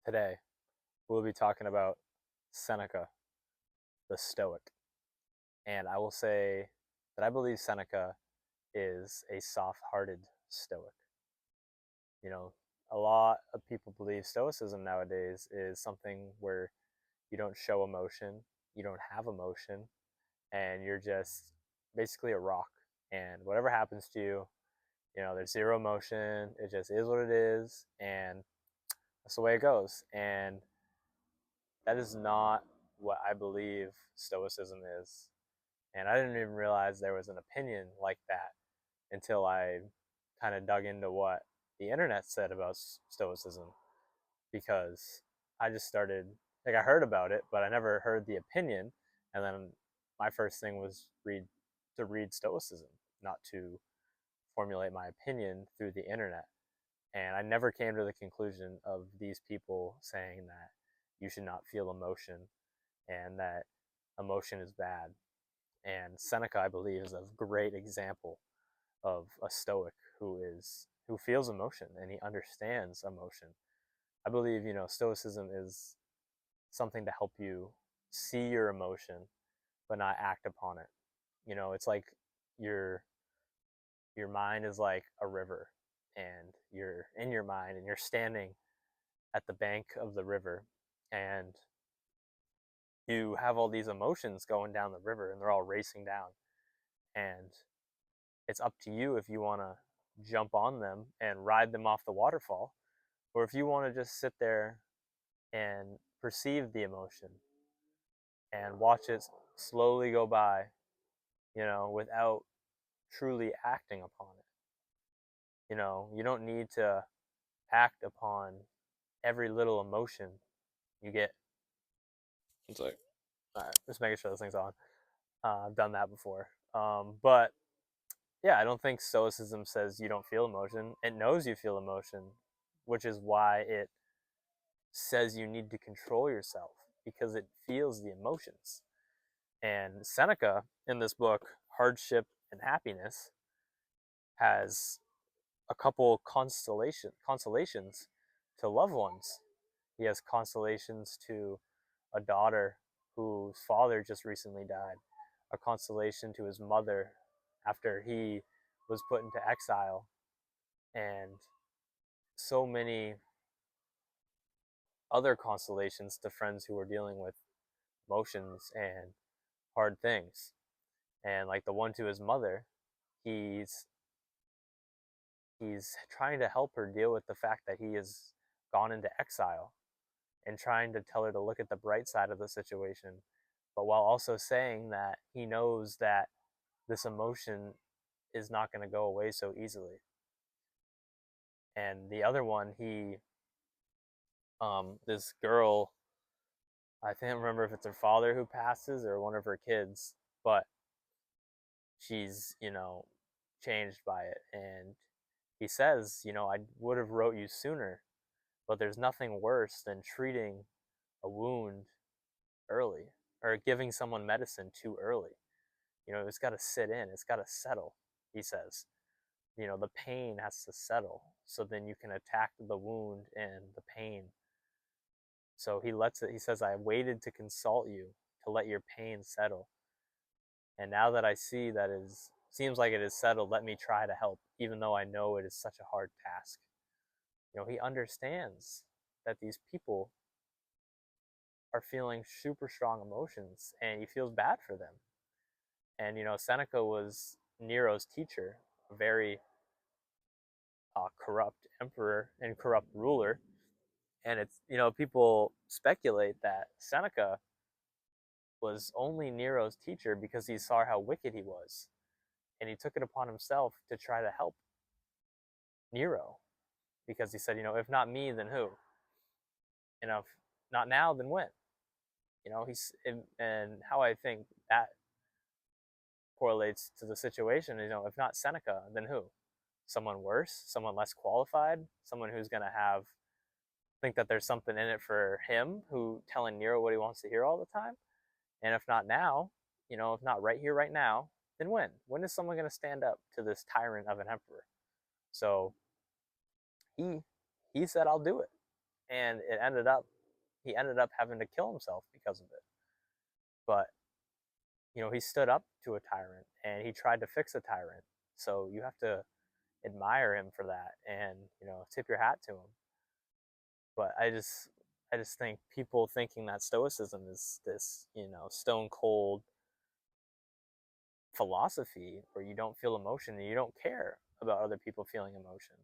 Today, we'll be talking about Seneca, the Stoic. And I will say that I believe Seneca is a soft hearted Stoic. You know, a lot of people believe Stoicism nowadays is something where you don't show emotion, you don't have emotion, and you're just basically a rock. And whatever happens to you, there's zero emotion, it just is what it is, and that's the way it goes. And that is not what I believe Stoicism is. And I didn't even realize there was an opinion like that until I kind of dug into what the internet said about Stoicism, because I just started, like, I heard about it, but I never heard the opinion. And then my first thing was to read Stoicism, not to formulate my opinion through the internet. And I never came to the conclusion of these people saying that you should not feel emotion and that emotion is bad. And Seneca, I believe, is a great example of a Stoic who feels emotion and he understands emotion. I believe, Stoicism is something to help you see your emotion but not act upon it. It's like your your mind is like a river, and you're in your mind and you're standing at the bank of the river, and you have all these emotions going down the river and they're all racing down, and it's up to you if you want to jump on them and ride them off the waterfall, or if you want to just sit there and perceive the emotion and watch it slowly go by, without truly acting upon it. You don't need to act upon every little emotion you get. It's like, all right, just making sure this thing's on. I've done that before. But yeah, I don't think Stoicism says you don't feel emotion. It knows you feel emotion, which is why it says you need to control yourself, because it feels the emotions. And Seneca, in this book, Hardship and Happiness, has a couple consolations to loved ones. He has consolations to a daughter whose father just recently died, a consolation to his mother after he was put into exile, and so many other consolations to friends who are dealing with emotions and hard things. And like the one to his mother, he's he's trying to help her deal with the fact that he has gone into exile, and trying to tell her to look at the bright side of the situation, but while also saying that he knows that this emotion is not going to go away so easily. And the other one, this girl, I can't remember if it's her father who passes or one of her kids, but she's, changed by it. And he says, I would have wrote you sooner, but there's nothing worse than treating a wound early, or giving someone medicine too early. It's got to sit in, it's got to settle, he says. The pain has to settle so then you can attack the wound and the pain. So he says, I waited to consult you, to let your pain settle. And now that I see that seems like it is settled, let me try to help, even though I know it is such a hard task. He understands that these people are feeling super strong emotions and he feels bad for them. And, Seneca was Nero's teacher, a very corrupt emperor and corrupt ruler. And people speculate that Seneca was only Nero's teacher because he saw how wicked he was. And he took it upon himself to try to help Nero, because he said, if not me, then who? If not now, then when? And how I think that correlates to the situation, if not Seneca, then who? Someone worse, someone less qualified, someone who's going to think that there's something in it for him, who telling Nero what he wants to hear all the time. And if not now, if not right here, right now, then when? When is someone going to stand up to this tyrant of an emperor? So he said, I'll do it. and he ended up having to kill himself because of it. But he stood up to a tyrant and he tried to fix a tyrant. So you have to admire him for that, and tip your hat to him. But I just think people thinking that stoicism is this stone cold philosophy where you don't feel emotion and you don't care about other people feeling emotion.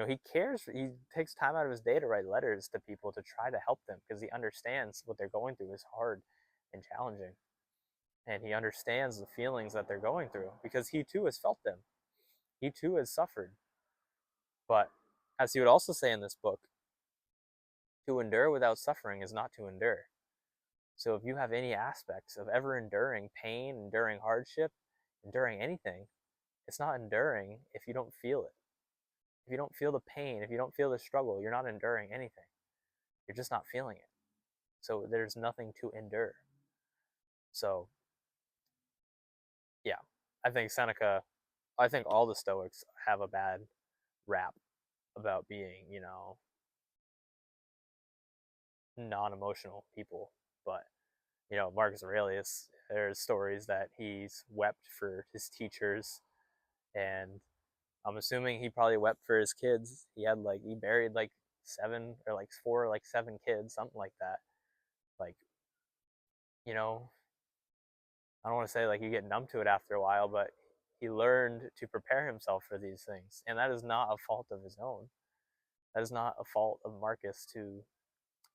He cares. He takes time out of his day to write letters to people to try to help them because he understands what they're going through is hard and challenging, and he understands the feelings that they're going through because he too has felt them. He too has suffered. But as he would also say in this book, to endure without suffering is not to endure. So if you have any aspects of ever enduring pain, enduring hardship, enduring anything, it's not enduring if you don't feel it. If you don't feel the pain, if you don't feel the struggle, you're not enduring anything. You're just not feeling it. So there's nothing to endure. So, yeah, I think all the Stoics have a bad rap about being, non emotional people. But, Marcus Aurelius, there's stories that he's wept for his teachers, and I'm assuming he probably wept for his kids. He buried like seven or like four or like seven kids, something like that. Like, you know, I don't want to say like you get numb to it after a while, but he learned to prepare himself for these things. And that is not a fault of his own. That is not a fault of Marcus to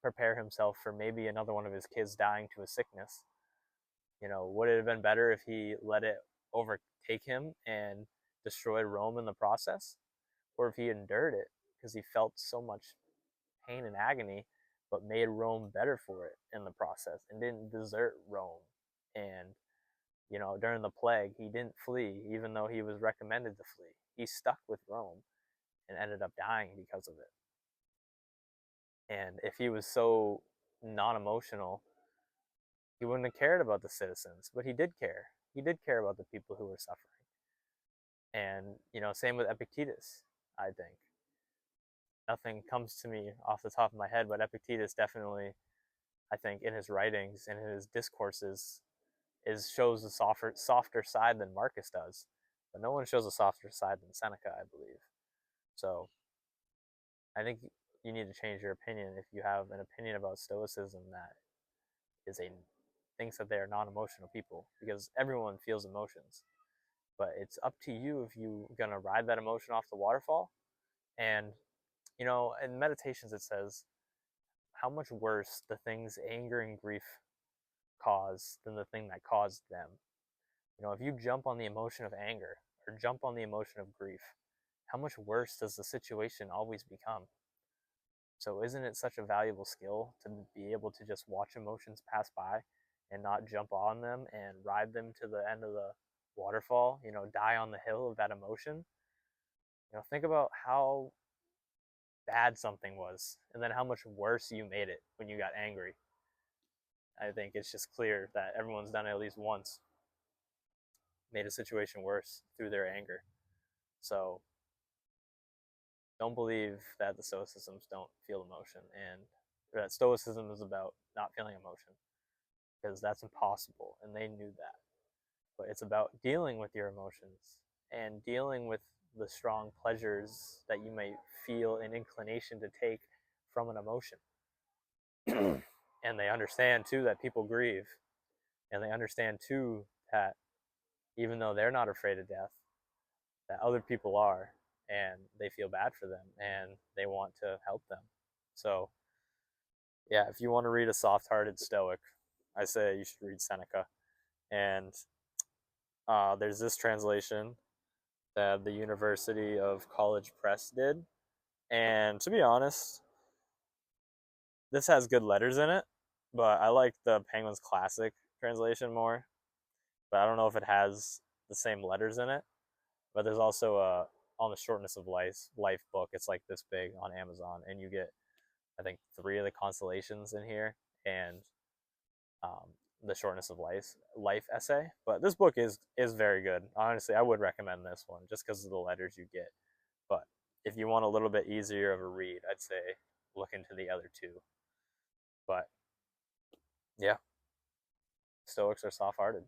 prepare himself for maybe another one of his kids dying to a sickness. Would it have been better if he let it overtake him and destroyed Rome in the process? Or if he endured it because he felt so much pain and agony, but made Rome better for it in the process and didn't desert Rome. And, during the plague, he didn't flee, even though he was recommended to flee. He stuck with Rome and ended up dying because of it. And if he was so non emotional, he wouldn't have cared about the citizens, but he did care. He did care about the people who were suffering. And, same with Epictetus, I think. Nothing comes to me off the top of my head, but Epictetus definitely, I think, in his writings and in his discourses, shows a softer side than Marcus does. But no one shows a softer side than Seneca, I believe. So I think you need to change your opinion if you have an opinion about Stoicism that is a thinks that they are non-emotional people, because everyone feels emotions. But it's up to you if you're gonna ride that emotion off the waterfall. And in meditations it says how much worse the things anger and grief cause than the thing that caused them. If you jump on the emotion of anger or jump on the emotion of grief, how much worse does the situation always become? So isn't it such a valuable skill to be able to just watch emotions pass by and not jump on them and ride them to the end of the waterfall, die on the hill of that emotion? Think about how bad something was and then how much worse you made it when you got angry. I think it's just clear that everyone's done it at least once, made a situation worse through their anger. So don't believe that the stoicisms don't feel emotion, and that stoicism is about not feeling emotion, because that's impossible and they knew that. But it's about dealing with your emotions and dealing with the strong pleasures that you may feel an inclination to take from an emotion. And they understand too that people grieve, and they understand too that even though they're not afraid of death, that other people are, and they feel bad for them and they want to help them. So yeah, if you want to read a soft-hearted stoic, I say you should read Seneca. And there's this translation that the University of College Press did, and to be honest, this has good letters in it, but I like the Penguin's Classic translation more. But I don't know if it has the same letters in it. But there's also a On the Shortness of Life book. It's like this big on Amazon, and you get, I think, 3 of the constellations in here, and um, the Shortness of Life essay. But this book is very good. Honestly, I would recommend this one just because of the letters you get. But if you want a little bit easier of a read, I'd say look into the other two. But yeah, Stoics are soft-hearted.